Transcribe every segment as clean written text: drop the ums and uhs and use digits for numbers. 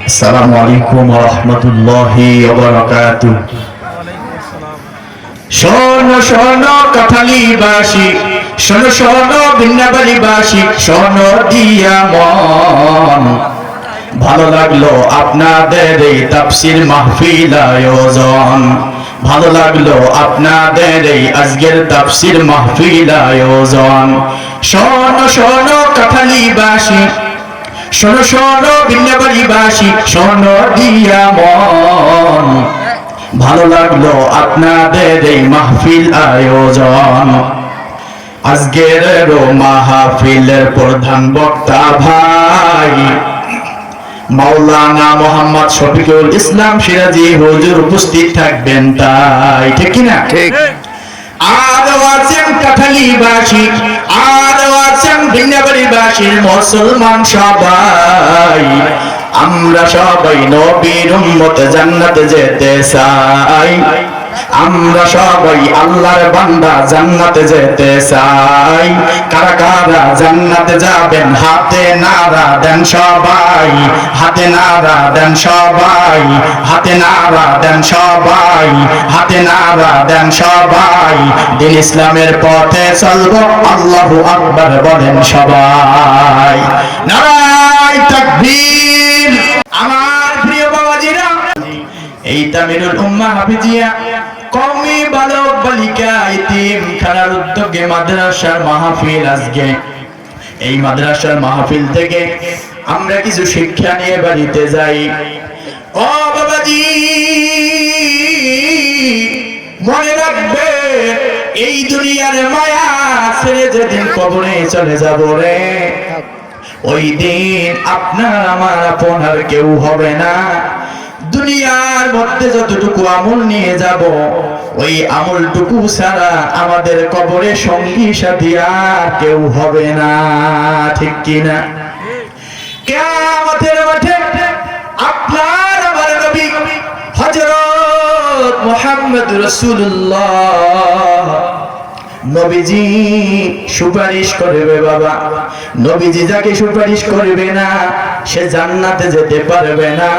আসসালামু আলাইকুম ওয়া রাহমাতুল্লাহি ওয়া বারাকাতুহু। শোনো শোনো কাঠালিবাসী, শোনো শোনো বিন্নাবাড়িবাসী, শোনো দিয়া মন। ভালো লাগলো আপনাদের এই তাফসীর মাহফিল আয়োজন, ভালো লাগলো আপনাদের এই আজকের তাফসীর মাহফিল আয়োজন। শোনো শোনো কাঠালিবাসী, শোনো শোনো বিন্নাবাড়িবাসী, শোনো দিয়া মন। ভালো লাগলো আপনাদের এই মাহফিল আয়োজন। আজকের মাহফিলের প্রধান বক্তা ভাই মাওলানা মোহাম্মদ শফিকুল ইসলাম সিরাজি হুজুর উপস্থিত থাকবেন, তাই ঠিক কিনা? ঠিক। আরো আছেন কাঠালিবাসী, আরো আছেন ভিন্নাবাড়িবাসীর মুসলমান সবাই। আমরা সবাই নবীর উম্মত জান্নাতে যেতে চাই, আমরা সবাই আল্লাহর বান্দা জান্নাতে যেতে চাই। কারা কারা জান্নাতে যাবেন হাতে নারা দেন সবাই, হাতে নারা দেন সবাই, হাতে নারা দেন সবাই, হাতে নারা দেন সবাই। দিন ইসলামের পথে চলবো, আল্লাহু আকবার বলেন সবাই। নারায়ে তাকবীর। আমার প্রিয় বাবাজিরা, এই তামিরুল উম্মাহ হাফিজিয়া কওমি বালক বালিকা ইতিমখানার উদ্যোগে মাদ্রাসার মাহফিল। আজকে এই মাদ্রাসার মাহফিল থেকে আমরা কিছু শিক্ষা নিয়ে বাড়িতে যাই। ও বাবাজি, মনে রাখবে এই দুনিয়ার মায়া ছেড়ে যেদিন কবরে চলে যাব রে, ওই দিন আপনার আমার আপন আর কেউ হবে না। দুনিয়ার মধ্যে যতটুকু আমল নিয়ে যাব, ওই আমলটুকু ছাড়া আমাদের কবরে সঙ্গী সাথী আর কেউ হবে না, ঠিক কিনা? কিয়ামতের মাঠে আপনার আমার নবী হযরত মুহাম্মদ রাসূলুল্লাহ নবীজি সুপারিশ করবে বাবা। নবীজি যাকে সুপারিশ করবে না সে জান্নাতে যেতে পারবে না,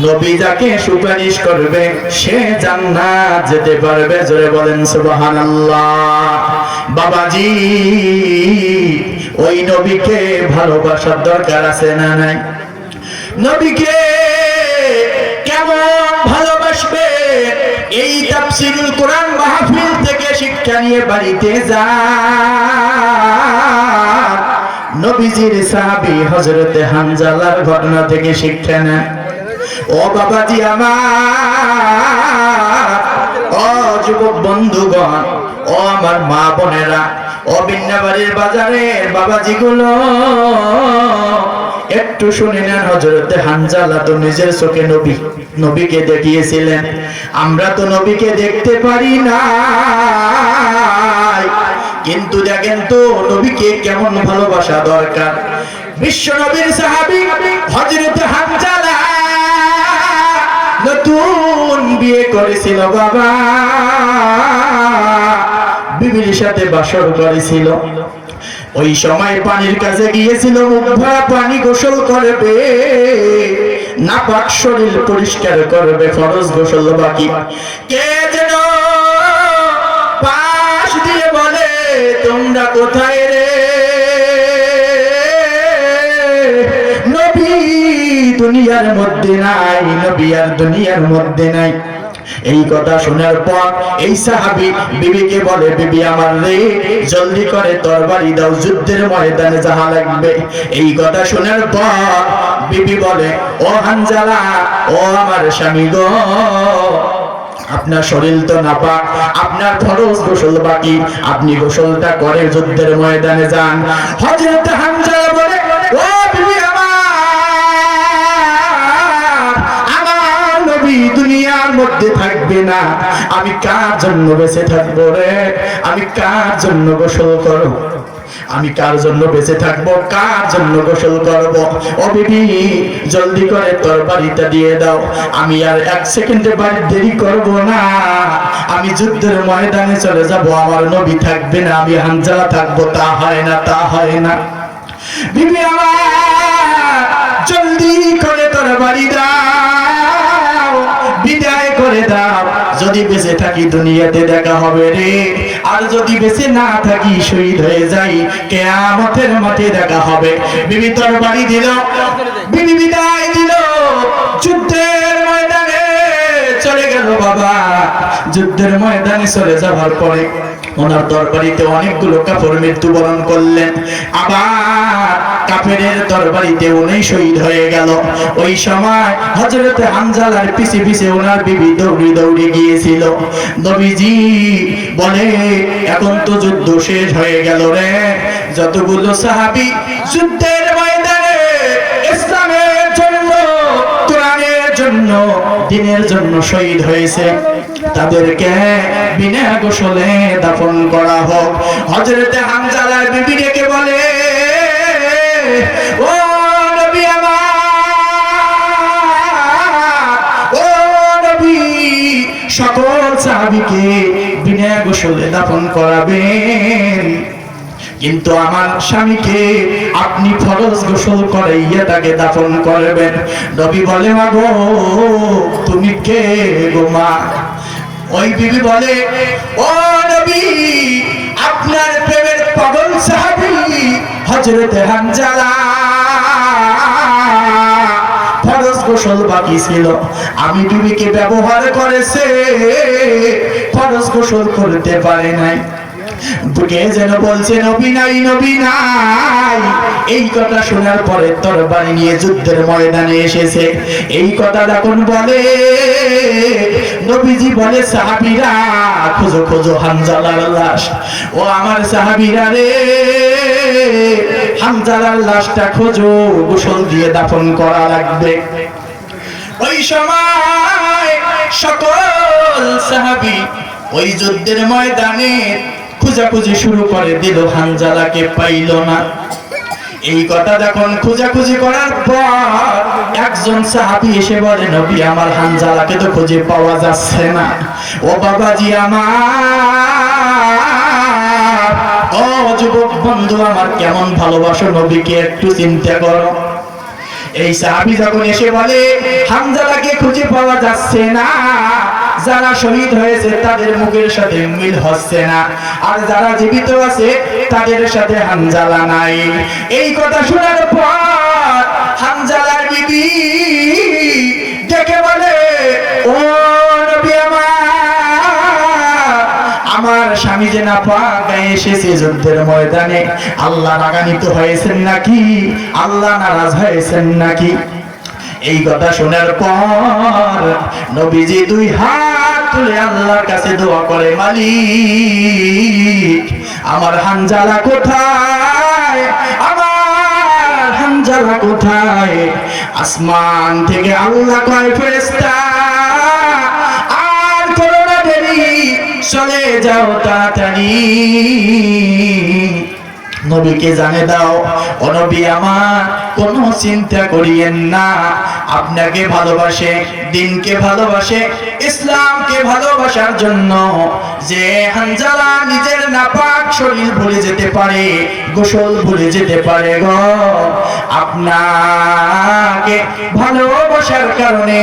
নবী যাকে সুপারিশ করবে সে জান্নাত যেতে পারবে। জোরে বলেন সুবহানাল্লাহ। বাবাজি, ওই নবীকে ভালোবাসার দরকার আছে না নাই? নবীকে কেমন ভালোবাসবে এই তাফসীরুল কোরআন মাহফিল থেকে শিক্ষা নিয়ে বাড়িতে যান। নবীজির সাহাবী হযরত হানজালার ঘটনা থেকে শিক্ষা নেন। ও বাবাজি আমার, ও যুবক বন্ধুগণ, ও আমার মা বোনেরা, ও বিন্নাবাড়ির বাজারের বাবাজি গুলো, একটু শুনে নেন। হযরত হানজালা তো নিজের চোখে নবীকে দেখিয়েছিলেন। আমরা তো নবীকে দেখতে পারি না, কিন্তু দেখেন তো নবীকে কেমন ভালোবাসা দরকার। বিশ্ব নবীর সাহাবী হযরত হানজালা নতুন বিয়ে করেছিল বাবা, বিবির সাথে বাসর করেছিল। ওই সময় পানির কাছে গিয়েছিল, মুখ ভরা পানি, গোসল করবে, নাপাক শরীর পরিষ্কার করবে, ফরজ গোসল বাকি। কে যেন পাশ দিয়ে বলে, তোমরা কোথায় রে? নবী দুনিয়ার মধ্যে নাই, নবী আর দুনিয়ার মধ্যে নাই। এই কথা শোনার পর এই সাহাবী বিবিকে বলে, বিবি আমার রে, জলদি করে তরবারি দাও, যুদ্ধের ময়দানে যাওয়া লাগবে। এই কথা শোনার পর বিবি বলে, ও হানজালা, ও আমার স্বামী গো, আপনার শরীর তো নাপাক, আপনার ফরজ গোসল বাকি, আপনি গোসলটা করে যুদ্ধের ময়দানে যান। হযরত হানজালা বলে, ও বিবি আমার নবী দুনিয়ার মধ্যে থাকবে না, আমি কার জন্য বেঁচে থাকবো রে? আমি কার জন্য গোসল করব? আমি কার জন্য বেঁচে থাকবো? কার জন্য গোসল করব? ও বিবি, জলদি করে তরবারিটা দিয়ে দাও, আমি আর এক সেকেন্ডে বাড়ি দেরি করব না, আমি যুদ্ধের ময়দানে চলে যাব, আমার নবী থাকবে না, আমি হানজালা থাকবো। তা হয় না, তা হয় না। বিবি আমার জলদি করে তরবারি দাও। যদি বেঁচে থাকি দুনিয়াতে দেখা হবে রে, আর যদি বেঁচে না থাকি শহীদ হয়ে যাই কিয়ামতের মাঠে দেখা হবে। বিবি তরবারি দিল, বিবি বিদায় দিল, যুদ্ধের ময়দানে চলে গেল। বাবা যুদ্ধের ময়দানে চলে যাওয়ার পরে ওনার তরবারিতে অনেকগুলো কাফের মৃত্যুবরণ করলেন, আবার কাফেরের তরবারিতে উনি শহীদ হয়ে গেল। ওই সময় হযরতে হামজালার পিছে পিছে ওনার বিবি দৌড়ে দৌড়ে গিয়েছিল। নবীজি বলে এখন তো যুদ্ধ শেষ হয়ে গেল রে, যতগুলো সাহাবী যুদ্ধের ময়দানে ইসলামের জন্য, কোরআনের জন্য, দ্বীনের জন্য শহীদ হয়েছে তাদেরকে বিনা গোসলে দাফন করা হোক। হযরতে হামজালার বিবি ডেকে বলে, ও নবী আমার, ও নবী, সকল সাহাবীকে বিনা গোসলে দাফন করাবেন, কিন্তু আমার স্বামীকে আপনি ফরজ গোসল করাইয়া তাকে দাফন করবেন। নবী বলে, মাগো তুমি কে গো মা? ওই বিবি বলে, ও নবী, আপনার প্রেমের পাগল সাহাবী হযরতে হামজালা ফরজ গোসল বাকি ছিল, আমি বিবিকে ব্যবহার করেছে, ফরজ গোসল করতে পারে নাই। বুকে যেন বলছে নবী নাই, নবী নাই। এই কথা শোনার পরে তরবারি নিয়ে যুদ্ধের ময়দানে এসেছে। এই কথা যখন বলে নবীজি বলে, সাহাবীরা খোঁজো খোঁজো হামজালার লাশ। ও আমার সাহাবীরা রে, হামজালার লাশটা খোঁজো, গোসল দিয়ে দাফন করা লাগবে। ওই সময় সকল সাহাবী ওই যুদ্ধের ময়দানে খোঁজাখুঁজি শুরু করে দিল, হামজালাকে পাইল না। এই কথা যখন খোঁজাখুঁজি করার পর একজন সাহাবী এসে বলে, নবী আমার হামজালাকে তো খুঁজে পাওয়া যাচ্ছে না। ও বাবাজি আমার, ও যুবক বন্ধু আমার, কেমন ভালোবাসো নবীকে, একটু চিন্তা করো। এই সাহাবী যখন এসে বলে হামজালাকে খুঁজে পাওয়া যাচ্ছে না, যারা শহীদ হয়েছে তাদের মুখের সাথে মিল হচ্ছে না, আর যারা জীবিত আছে তাদের সাথে হামজালা নাই। এই কথা শোনার পর হামজালার বিবি ডেকে বলে, ও নবী আমার স্বামী যে নাপাক এসেছে যুদ্ধের ময়দানে, আল্লাহ রাগান্বিত হয়েছেন নাকি, আল্লাহ নারাজ হয়েছেন নাকি? এই কথা শোনার পর নবীজি দুই হাত তুলে আল্লাহর কাছে দোয়া করে, মালিক আমার হামজালা কোথায়, আমার হামজালা কোথায়? আসমান থেকে আল্লাহ কয়, ফেরেশতা আর করো না দেরি, চলে যাও তাড়াতাড়ি, নবীকে জানিয়ে দাও, ও নবী আমার কোনো চিন্তা করিয়েন না, আপনাকে ভালোবাসে, দ্বীনকে ভালোবাসে, ইসলামকে ভালোবাসার জন্য যে হামজালা নিজের নাপাক শরীর ভুলে যেতে পারে, গোসল ভুলে যেতে পারে গো, আপনাকে ভালোবাসার কারণে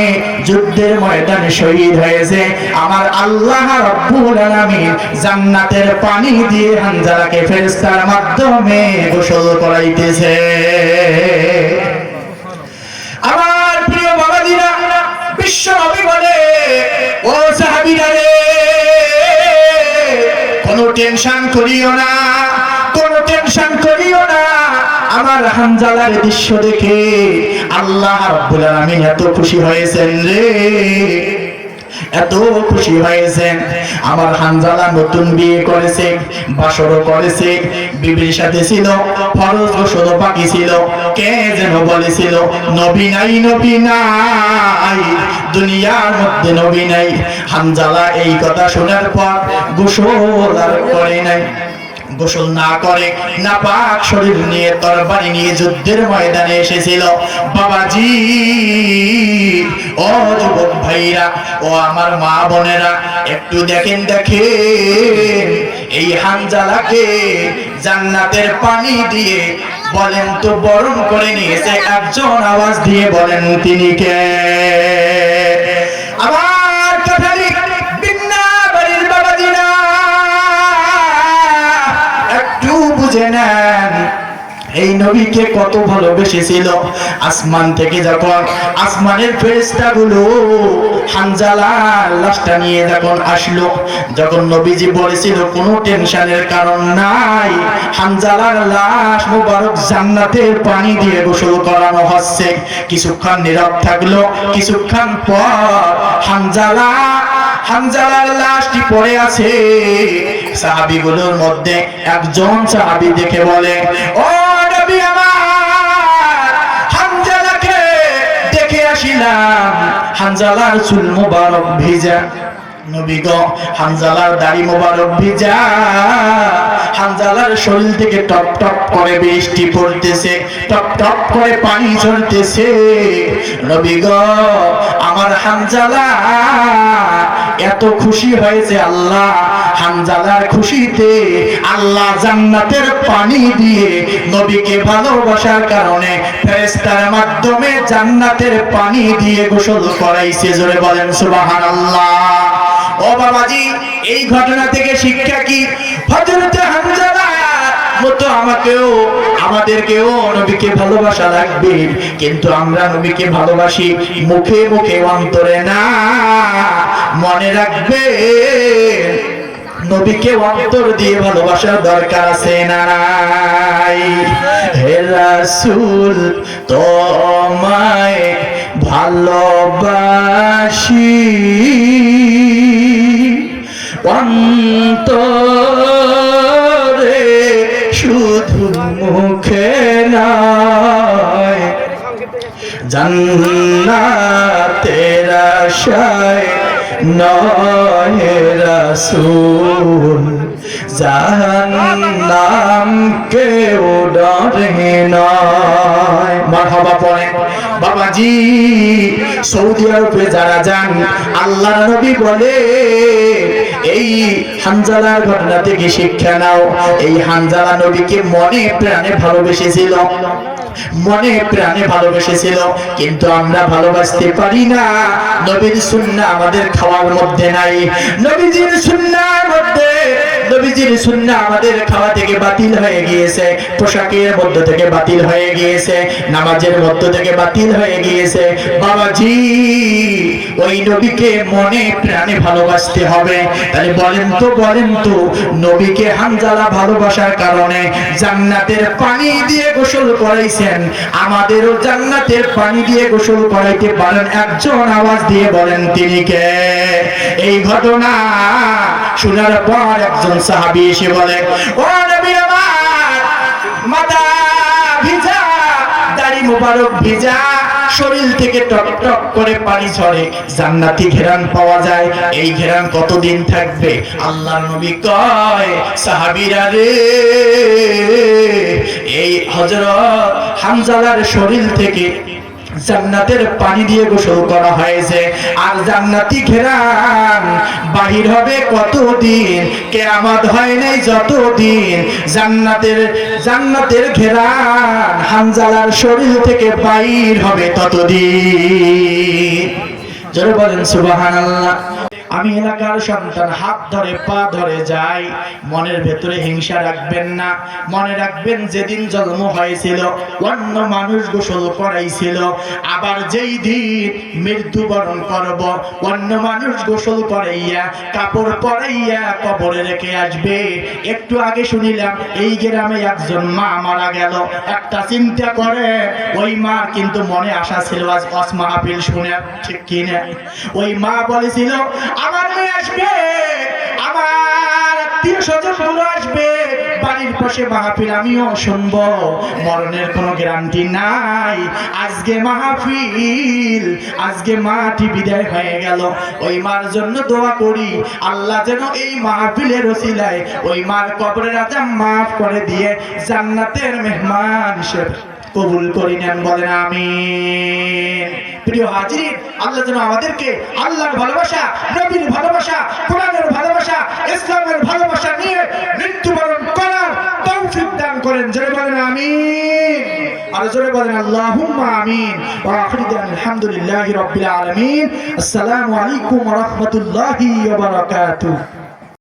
যুদ্ধের ময়দানে শহীদ হয়েছে। আমার আল্লাহ রাব্বুল আলামিন জান্নাতের পানি দিয়ে হামজালাকে ফেরেশতার মাধ্যমে গোসল করাইতেছে। আমার প্রিয় বাবাজিরা, বিশ্ব নবী বলে, ও সাহাবীরা রে, কোনো টেনশন করিও না, কোনো টেনশন করিও না। আমার হামজালার দৃশ্য দেখে আল্লাহ রাব্বুল আলামিন এত খুশি হয়েছেন রে, এত খুশি হয়েছেন। আমার হামজালা নতুন বিয়ে করেছে, বাসরও করেছে, বিবির সাথে ছিল, ফরজ গোসল বাকি ছিল। কে যেন বলেছিল, নবী নাই, নবী নাই, দুনিয়ার মধ্যে নবী নাই। হামজালা এই কথা শোনার পর গোসল আর করে নাই, গোসল না করে নাপাক শরীর নিয়ে তরবারি নিয়ে যুদ্ধের ময়দানে এসেছিল। বাবাজি, ও যুবক ভাইরা, ও আমার মা বোনেরা, একটু দেখেন, দেখেন এই হামজালাকে জান্নাতের পানি দিয়ে বলেন তো বরণ করে নিয়েছে। একজন আওয়াজ দিয়ে বলেন তিনি কে? আবার কথা বিন্না নবীকে কত ভালোবেসেছিল। আসমান থেকে যখন আসমানের ফেরেশতাগুলো হানজালার লাশটা নিয়ে যখন আসলো, যখন নবীজি বলেছিল কোনো টেনশনের কারণ নাই, হানজালার লাশ মুবারক জান্নাতের পানি দিয়ে গোসল করানো হচ্ছে, কিছুক্ষণ নীরব থাকলো। কিছুক্ষণ পর হানজালার লাশটি পড়ে আছে। সাহাবীগুলোর মধ্যে একজন সাহাবী দেখে বলে, ও নবী আমার, হানজালাকে দেখে আসিলাম, হানজালার চুল মোবারক ভিজা। নবী গো, হানজালার দাড়ি মোবারক ভিজা, হানজালার শরীর থেকে টপ টপ করে বৃষ্টি পড়তেছে, টপ টপ করে পানি ঝরতেছে। নবী গো, আমার হানজালা এত খুশি হয়েছে। আল্লাহ হানজালার খুশিতে আল্লাহ জান্নাতের পানি দিয়ে নবীকে ভালোবাসার কারণে ফেরেশতার মাধ্যমে জান্নাতের পানি দিয়ে গোসল করাইছে। জোরে বলেন সুবহানাল্লাহ। ও বাবাজি, এই ঘটনা থেকে শিক্ষা কি? হযরত হানজালা মতো আমাদেরকেও নবীকে ভালোবাসা লাগবে, কিন্তু আমরা নবীকে ভালোবাসি মুখে মুখে, অন্তরে না। মনে রাখবে, নবীকে অন্তর দিয়ে ভালোবাসার দরকার আছে না নাই? হে রাসূল তোমায় ভালোবাসি, অন্তরে শুধু মুখে নয়, জান্নাতের আশায় নয় রাসূল, জাহান্নাম কেউ ডরে নয়। মারহাবা পড়েন বাবাজি। সৌদি আরবে যারা যান, আল্লাহর নবী বলে এই হানজালার ঘটনা থেকে শিক্ষা নাও। এই হানজালা নবীকে মনে প্রাণে ভালোবেসেছিল, মনে প্রাণে ভালোবেসেছিল, কিন্তু আমরা ভালোবাসতে পারি না। নবীর সুন্নাহ আমাদের খাওয়ার মধ্যে নাই, নবীজির সুন্নাহর মধ্যে, নবীজির সুন্নাহ আমাদের খাওয়া থেকে বাতিল হয়ে গিয়েছে, পোশাকের মধ্য থেকে বাতিল হয়ে গিয়েছে, নামাজের মধ্য থেকে বাতিল হয়ে গিয়েছে। বাবাজি, ওই নবীকে মনে প্রাণে ভালোবাসতে হবে। তাহলে বলেন তো নবীকে হানজালা ভালোবাসার কারণে জান্নাতের পানি দিয়ে গোসল করাইছেন, আমাদেরও জান্নাতের পানি দিয়ে গোসল করাইতে পারেন? একজন আওয়াজ দিয়ে বলেন তিনি কে? এই ঘটনা শোনার পর একজন সাহাবী এসে বলে, ও নবী আমার, মাথা ভিজা, দাড়ি মোবারক ভিজা, শরীর থেকে টপ টপ করে পানি ঝরে, জান্নাতি ঘেরান পাওয়া যায়, এই ঘেরান কতদিন থাকবে? আল্লাহর নবী কয়, সাহাবীরা রে, এই হযরত হানজালার শরীর থেকে জান্নাতের পানি দিয়ে গোসল করা হয়েছে, আর জান্নাতি ঘেরান বাহির হবে কতদিন? কিয়ামত হয় নাই যতদিন জান্নাতের ঘেরান হানজালার শরীর থেকে বাহির হবে ততদিন। জোরে বলেন সুবহানাল্লাহ। আমি এলাকার সন্তান, হাত ধরে পা ধরে যাই, মনের ভেতরে হিংসা রাখবেন না। মনে রাখবেন, যেদিন জন্ম হয়েছিল অন্য মানুষ গোসল করাইছিল, আবার যেই দিন মৃত্যুবরণ করব অন্য মানুষ গোসল করাইয়া কাপড় পরাইয়া কবরে রেখে আসবে। একটু আগে শুনিলাম এই গ্রামে একজন মা মারা গেল। একটা চিন্তা করে, ওই মা কিন্তু মনে আশা ছিল আজ মাহফিল শুনে, ঠিক কিনা? ওই মা বলেছিল আমার মেয়ে আসবে, আমার আত্মীয় স্বজন গুলো আসবে, বাড়ির পাশে মাহফিল আমিও শুনবো। মরণের কোনো গ্যারান্টি নাই। আজকে মাহফিল, আজকে মাটি বিদায় হয়ে গেল। ওই মার জন্য দোয়া করি, আল্লাহ যেন এই মাহফিলের ওসিলায় ওই মার কবরের আযাব মাফ করে দিয়ে জান্নাতের মেহমান হিসেবে কবুল করে নেন। বলেন আমিন। প্রিয় হাজিরিন, আল্লাহ যেন আমাদেরকে আল্লাহর ভালোবাসা, নবীর ভালোবাসা, কোরআনের ভালোবাসা, ইসলামের ভালোবাসা নিয়ে মৃত্যুবরণ করার তৌফিক দান করেন। জোরে বলেন আমিন। আর জোরে বলেন আল্লাহুম্মা আমিন। ওয়া আখিরু দাওয়ানা আলহামদুলিল্লাহি রাব্বিল আলামিন। আসসালামু আলাইকুম ওয়া রাহমাতুল্লাহি ওয়া বারাকাতুহু।